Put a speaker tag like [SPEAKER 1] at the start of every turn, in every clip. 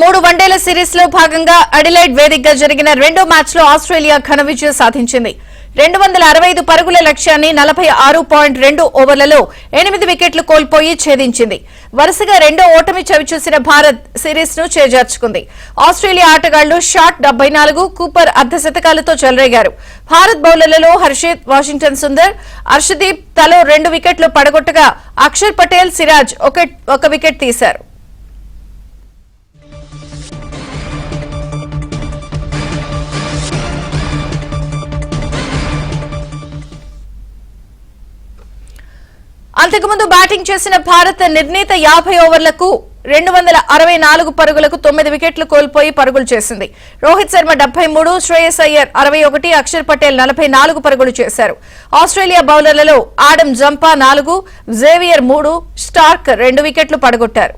[SPEAKER 1] మూడు వన్డేల సిరీస్ లో భాగంగా అడిలైడ్ వేదికగా జరిగిన రెండో మ్యాచ్ లో ఆస్ట్రేలియా ఘన విజయం సాధించింది. 265 పరుగుల లక్ష్యాన్ని 46.2 ఓవర్లలో 8 వికెట్లు కోల్పోయి ఛేదించింది. వరుసగా రెండో ఓటమి చవిచూసిన భారత్ సిరీస్ ను చేజార్చుకుంది. ఆస్ట్రేలియా ఆటగాళ్లు షాట్ 74, కూపర్ అర్ధశతకాలతో చెలరేగారు. భారత్ బౌలర్లలో హర్షిత్, వాషింగ్టన్ సుందర్, అర్షదీప్ తలో 2 వికెట్లు పడగొట్టగా అక్షర్ పటేల్, సిరాజ్ ఒక వికెట్ తీశారు. అంతకుముందు బ్యాటింగ్ చేసిన భారత్ నిర్ణీత 50 ఓవర్లకు 264 పరుగులకు 9 వికెట్లు కోల్పోయి పరుగులు చేసింది. రోహిత్ శర్మ 73, శ్రేయస్ అయ్యర్ 61, అక్షర్ పటేల్ 44 పరుగులు చేశారు. ఆస్ట్రేలియా బౌలర్లలో ఆడమ్ జంపా 4, జేవియర్ 3, స్టార్క్ 2 వికెట్లు పడగొట్టారు.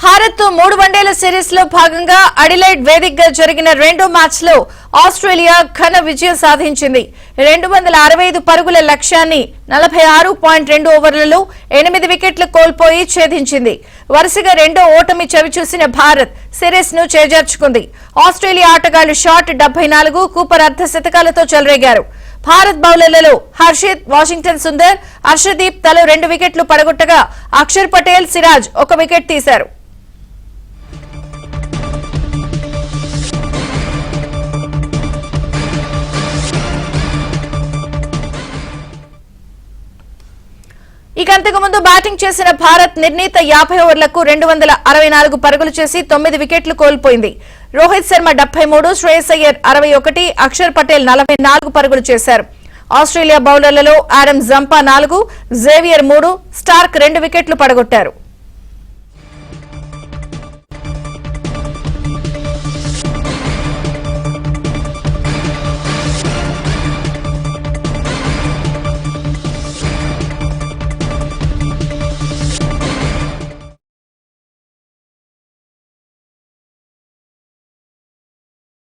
[SPEAKER 1] భారత్ మూడు వన్డేల సిరీస్ లో భాగంగా అడిలైడ్ వేదికగా జరిగిన రెండో మ్యాచ్ లో ఆస్ట్రేలియా ఘన విజయం సాధించింది. 265 పరుగుల లక్ష్యాన్ని 46.2 ఓవర్లలో 8 వికెట్లు కోల్పోయి ఛేదించింది. వరుసగా రెండో ఓటమి చవిచూసిన భారత్ సిరీస్ ను చేజార్చుకుంది. ఆస్ట్రేలియా ఆటగాళ్లు షాట్ 74, కూపర్ అర్ధశతకాలతో చెలరేగారు. భారత్ బౌలర్లలో హర్షిత్, వాషింగ్టన్ సుందర్, అర్షదీప్ తలో 2 వికెట్లు పడగొట్టగా అక్షర్ పటేల్, సిరాజ్ ఒక వికెట్ తీశారు. ఇక అంతకుముందు బ్యాటింగ్ చేసిన భారత్ నిర్ణీత 50 ఓవర్లకు 264 పరుగులు చేసి 9 వికెట్లు కోల్పోయింది. రోహిత్ శర్మ 73, శ్రేయస్ అయ్యర్ 61, అక్షర్ పటేల్ 44 పరుగులు చేశారు. ఆస్ట్రేలియా బౌలర్లలో ఆడమ్ జంపా 4, జేవియర్ 3, స్టార్క్ 2 వికెట్లు పడగొట్టారు.